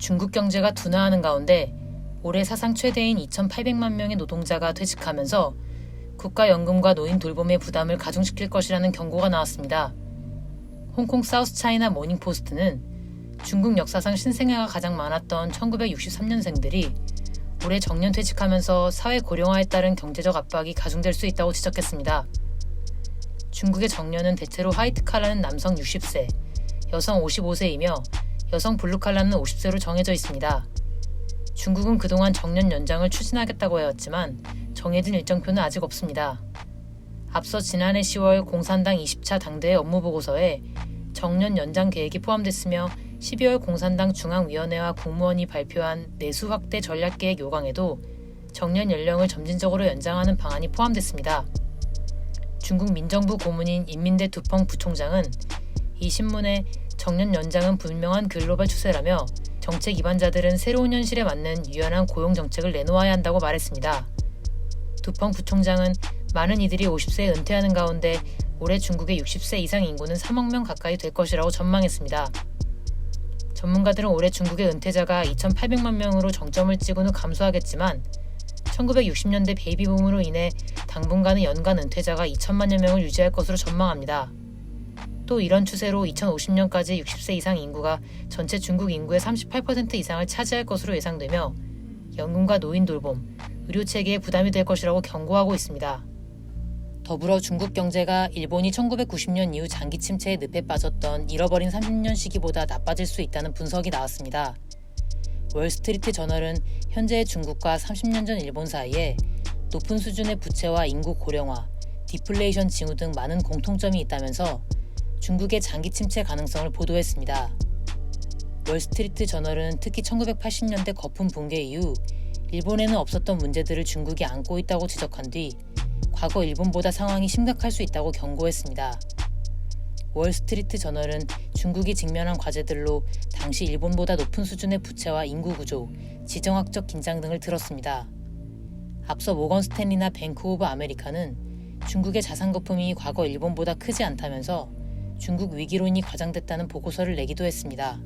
중국 경제가 둔화하는 가운데 올해 사상 최대인 2,800만 명의 노동자가 퇴직하면서 국가연금과 노인 돌봄의 부담을 가중시킬 것이라는 경고가 나왔습니다. 홍콩 사우스차이나 모닝포스트는 중국 역사상 신생아가 가장 많았던 1963년생들이 올해 정년 퇴직하면서 사회 고령화에 따른 경제적 압박이 가중될 수 있다고 지적했습니다. 중국의 정년은 대체로 화이트 칼라는 남성 60세, 여성 55세이며 여성 블루칼라는 50세로 정해져 있습니다. 중국은 그동안 정년 연장을 추진하겠다고 해왔지만 정해진 일정표는 아직 없습니다. 앞서 지난해 10월 공산당 20차 당대회 업무보고서에 정년 연장 계획이 포함됐으며 12월 공산당 중앙위원회와 국무원이 발표한 내수 확대 전략계획 요강에도 정년 연령을 점진적으로 연장하는 방안이 포함됐습니다. 중국 민정부 고문인 인민대 두펑 부총장은 이 신문에 정년 연장은 분명한 글로벌 추세라며 정책 입안자들은 새로운 현실에 맞는 유연한 고용 정책을 내놓아야 한다고 말했습니다. 두펑 부총장은 많은 이들이 50세에 은퇴하는 가운데 올해 중국의 60세 이상 인구는 3억 명 가까이 될 것이라고 전망했습니다. 전문가들은 올해 중국의 은퇴자가 2,800만 명으로 정점을 찍은 후 감소하겠지만 1960년대 베이비붐으로 인해 당분간은 연간 은퇴자가 2천만여 명을 유지할 것으로 전망합니다. 또 이런 추세로 2050년까지 60세 이상 인구가 전체 중국 인구의 38% 이상을 차지할 것으로 예상되며 연금과 노인 돌봄, 의료체계에 부담이 될 것이라고 경고하고 있습니다. 더불어 중국 경제가 일본이 1990년 이후 장기 침체의 늪에 빠졌던 잃어버린 30년 시기보다 나빠질 수 있다는 분석이 나왔습니다. 월스트리트 저널은 현재의 중국과 30년 전 일본 사이에 높은 수준의 부채와 인구 고령화, 디플레이션 징후 등 많은 공통점이 있다면서 중국의 장기 침체 가능성을 보도했습니다. 월스트리트 저널은 특히 1980년대 거품 붕괴 이후 일본에는 없었던 문제들을 중국이 안고 있다고 지적한 뒤 과거 일본보다 상황이 심각할 수 있다고 경고했습니다. 월스트리트 저널은 중국이 직면한 과제들로 당시 일본보다 높은 수준의 부채와 인구 구조, 지정학적 긴장 등을 들었습니다. 앞서 모건 스탠리나 뱅크 오브 아메리카는 중국의 자산 거품이 과거 일본보다 크지 않다면서 중국 위기론이 과장됐다는 보고서를 내기도 했습니다.